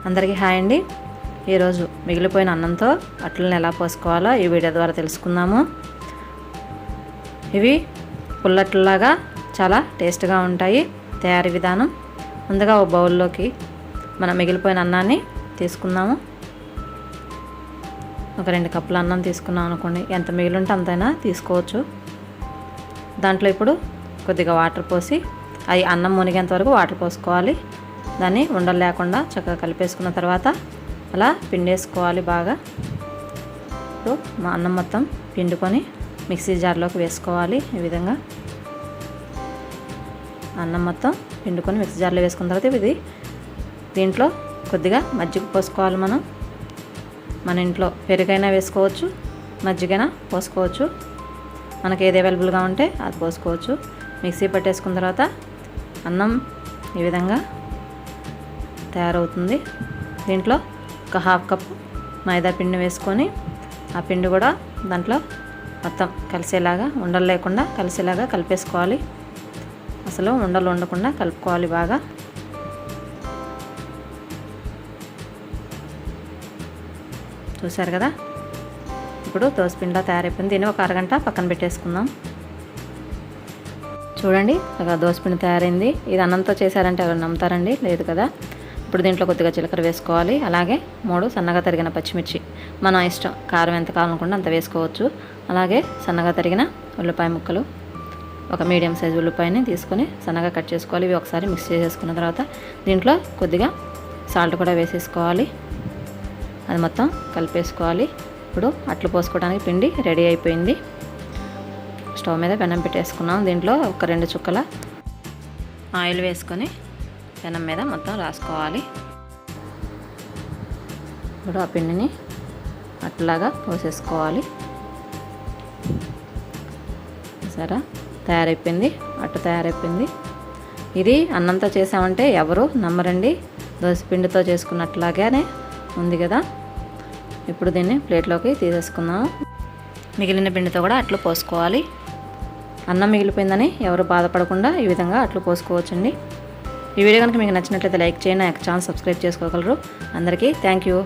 అందరికీ హాయ్ అండి. ఈరోజు మిగిలిపోయిన అన్నంతో అట్లని ఎలా పోసుకోవాలో ఈ వీడియో ద్వారా తెలుసుకుందాము. ఇవి పుల్లట్లలాగా చాలా టేస్ట్గా ఉంటాయి. తయారీ విధానం: ముందుగా ఒక బౌల్లోకి మనం మిగిలిపోయిన అన్నాన్ని తీసుకుందాము. ఒక 2 కప్పుల అన్నం తీసుకున్నాం అనుకోండి, ఎంత మిగిలింటే అంతైనా తీసుకోవచ్చు. దాంట్లో ఇప్పుడు కొద్దిగా వాటర్ పోసి అవి అన్నం మునిగేంత వరకు వాటర్ పోసుకోవాలి. దాన్ని ఉండలు లేకుండా చక్కగా కలిపేసుకున్న తర్వాత అలా పిండేసుకోవాలి బాగా. ఇప్పుడు మా అన్నం మొత్తం పిండుకొని మిక్సీ జార్లోకి వేసుకోవాలి. ఈ విధంగా అన్నం మొత్తం పిండుకొని మిక్సీ జార్లో వేసుకున్న తర్వాత ఇది దీంట్లో కొద్దిగా మజ్జిగ పోసుకోవాలి. మన ఇంట్లో పెరుగైనా వేసుకోవచ్చు, మజ్జిగైనా పోసుకోవచ్చు. మనకి ఏది అవైలబుల్గా ఉంటే అది పోసుకోవచ్చు. మిక్సీ పట్టేసుకున్న తర్వాత అన్నం ఈ విధంగా తయారవుతుంది. దీంట్లో ఒక 1/2 కప్పు మైదా పిండి వేసుకొని ఆ పిండి కూడా దాంట్లో మొత్తం కలిసేలాగా, ఉండలు లేకుండా కలిసేలాగా కలిపేసుకోవాలి. అసలు ఉండలు ఉండకుండా కలుపుకోవాలి బాగా. చూసారు కదా, ఇప్పుడు దోసపిండిలా తయారైపోయింది. దీన్ని ఒక అరగంట పక్కన పెట్టేసుకుందాం. చూడండి, ఒక దోసపిండి తయారైంది. ఇది అన్నంతో చేశారంటే ఎవరు నమ్ముతారండి? లేదు కదా. ఇప్పుడు దీంట్లో కొద్దిగా జీలకర్ర వేసుకోవాలి. అలాగే 3 సన్నగా తరిగిన పచ్చిమిర్చి, మన ఇష్టం, కారం ఎంత కావాలనుకుంటే అంత వేసుకోవచ్చు. అలాగే సన్నగా తరిగిన ఉల్లిపాయ ముక్కలు, ఒక మీడియం సైజు ఉల్లిపాయని తీసుకొని సన్నగా కట్ చేసుకోవాలి. ఇవి ఒకసారి మిక్స్ చేసేసుకున్న తర్వాత దీంట్లో కొద్దిగా సాల్ట్ కూడా వేసేసుకోవాలి. అది మొత్తం కలిపేసుకోవాలి. ఇప్పుడు అట్లు పోసుకోవడానికి పిండి రెడీ అయిపోయింది. స్టవ్ మీద పెనం పెట్టేసుకున్నాం. దీంట్లో ఒక 2 చుక్కల ఆయిల్ వేసుకొని పెనం మీద మొత్తం రాసుకోవాలి. ఇప్పుడు ఆ పిండిని అట్లాగా పోసేసుకోవాలి. సరే, తయారైపోయింది. అట్టు తయారైపోయింది. ఇది అన్నంతో చేసామంటే ఎవరు నమ్మరండి. దోసపిండితో చేసుకున్నట్లాగానే ఉంది కదా. ఇప్పుడు దీన్ని ప్లేట్లోకి తీసేసుకుందాం. మిగిలిన పిండితో కూడా అట్లు పోసుకోవాలి. అన్నం మిగిలిపోయిందని ఎవరు బాధపడకుండా ఈ విధంగా అట్లు పోసుకోవచ్చండి. ఈ వీడియో కనుక మీకు నచ్చినట్లయితే లైక్ చేయండి. నా ఛానల్ సబ్స్క్రైబ్ చేసుకోగలరు. అందరికీ థ్యాంక్ యూ.